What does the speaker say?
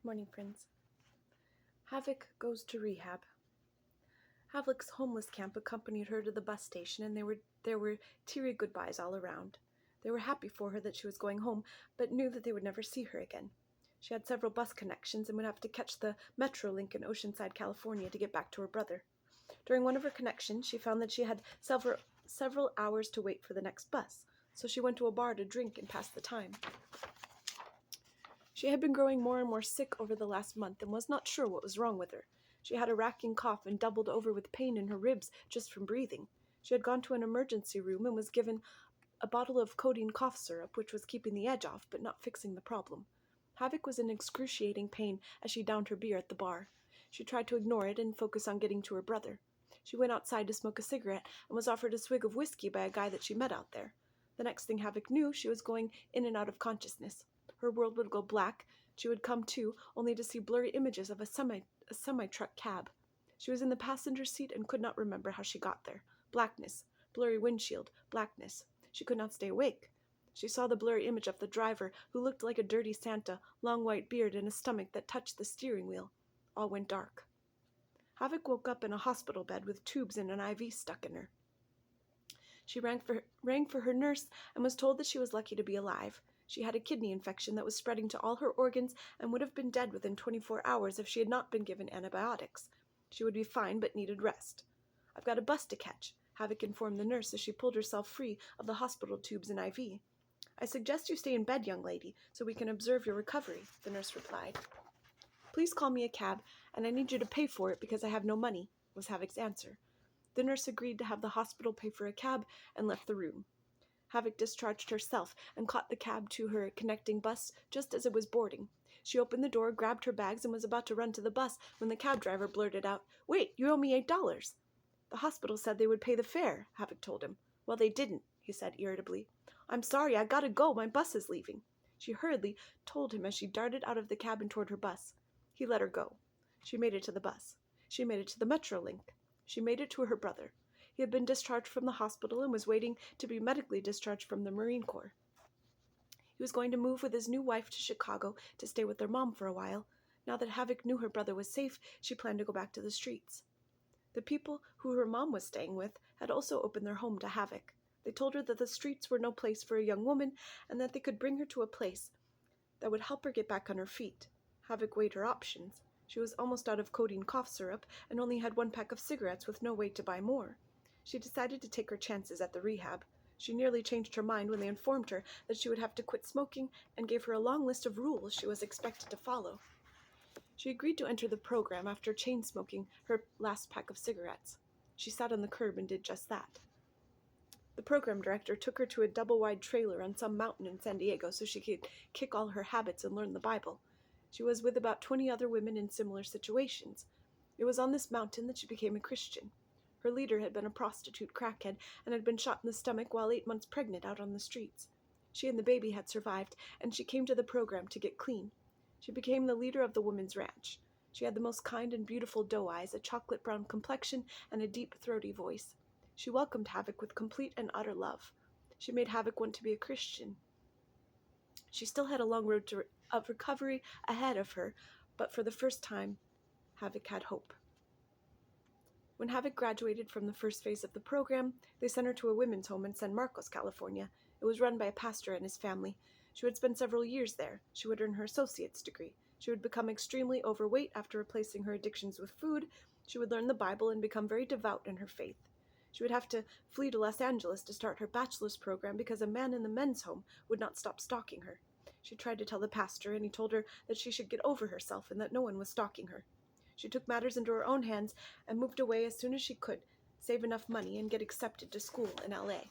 Good morning, friends. Havoc goes to rehab. Havoc's homeless camp accompanied her to the bus station, and there were teary goodbyes all around. They were happy for her that she was going home, but knew that they would never see her again. She had several bus connections and would have to catch the Metro link in Oceanside, California to get back to her brother. During one of her connections, she found that she had several hours to wait for the next bus, so she went to a bar to drink and pass the time. She had been growing more and more sick over the last month and was not sure what was wrong with her. She had a racking cough and doubled over with pain in her ribs just from breathing. She had gone to an emergency room and was given a bottle of codeine cough syrup, which was keeping the edge off but not fixing the problem. Havoc was in excruciating pain as she downed her beer at the bar. She tried to ignore it and focus on getting to her brother. She went outside to smoke a cigarette and was offered a swig of whiskey by a guy that she met out there. The next thing Havoc knew, she was going in and out of consciousness. Her world would go black. She would come to, only to see blurry images of a semi-truck cab. She was in the passenger seat and could not remember how she got there. Blackness. Blurry windshield. Blackness. She could not stay awake. She saw the blurry image of the driver, who looked like a dirty Santa, long white beard and a stomach that touched the steering wheel. All went dark. Havoc woke up in a hospital bed with tubes and an IV stuck in her. She rang for her nurse and was told that she was lucky to be alive. She had a kidney infection that was spreading to all her organs and would have been dead within 24 hours if she had not been given antibiotics. She would be fine but needed rest. "I've got a bus to catch," Havoc informed the nurse as she pulled herself free of the hospital tubes and IV. "I suggest you stay in bed, young lady, so we can observe your recovery," the nurse replied. "Please call me a cab, and I need you to pay for it because I have no money," was Havoc's answer. The nurse agreed to have the hospital pay for a cab and left the room. Havoc discharged herself and caught the cab to her connecting bus just as it was boarding. She opened the door, grabbed her bags, and was about to run to the bus when the cab driver blurted out, "Wait, you owe me $8. "The hospital said they would pay the fare," Havoc told him. "Well, they didn't," he said irritably. "I'm sorry, I gotta go, my bus is leaving," she hurriedly told him as she darted out of the cabin toward her bus. He let her go. She made it to the bus. She made it to the Metro link. She made it to her brother. He had been discharged from the hospital and was waiting to be medically discharged from the Marine Corps. He was going to move with his new wife to Chicago to stay with their mom for a while. Now that Havoc knew her brother was safe, she planned to go back to the streets. The people who her mom was staying with had also opened their home to Havoc. They told her that the streets were no place for a young woman and that they could bring her to a place that would help her get back on her feet. Havoc weighed her options. She was almost out of codeine cough syrup and only had 1 pack of cigarettes with no way to buy more. She decided to take her chances at the rehab. She nearly changed her mind when they informed her that she would have to quit smoking and gave her a long list of rules she was expected to follow. She agreed to enter the program after chain-smoking her last pack of cigarettes. She sat on the curb and did just that. The program director took her to a double-wide trailer on some mountain in San Diego so she could kick all her habits and learn the Bible. She was with about 20 other women in similar situations. It was on this mountain that she became a Christian. Her leader had been a prostitute crackhead and had been shot in the stomach while 8 months pregnant out on the streets. She and the baby had survived, and she came to the program to get clean. She became the leader of the women's ranch. She had the most kind and beautiful doe eyes, a chocolate-brown complexion, and a deep, throaty voice. She welcomed Havoc with complete and utter love. She made Havoc want to be a Christian. She still had a long road of recovery ahead of her, but for the first time, Havoc had hope. When Havoc graduated from the first phase of the program, they sent her to a women's home in San Marcos, California. It was run by a pastor and his family. She would spend several years there. She would earn her associate's degree. She would become extremely overweight after replacing her addictions with food. She would learn the Bible and become very devout in her faith. She would have to flee to Los Angeles to start her bachelor's program because a man in the men's home would not stop stalking her. She tried to tell the pastor, and he told her that she should get over herself and that no one was stalking her. She took matters into her own hands and moved away as soon as she could, save enough money, and get accepted to school in L.A.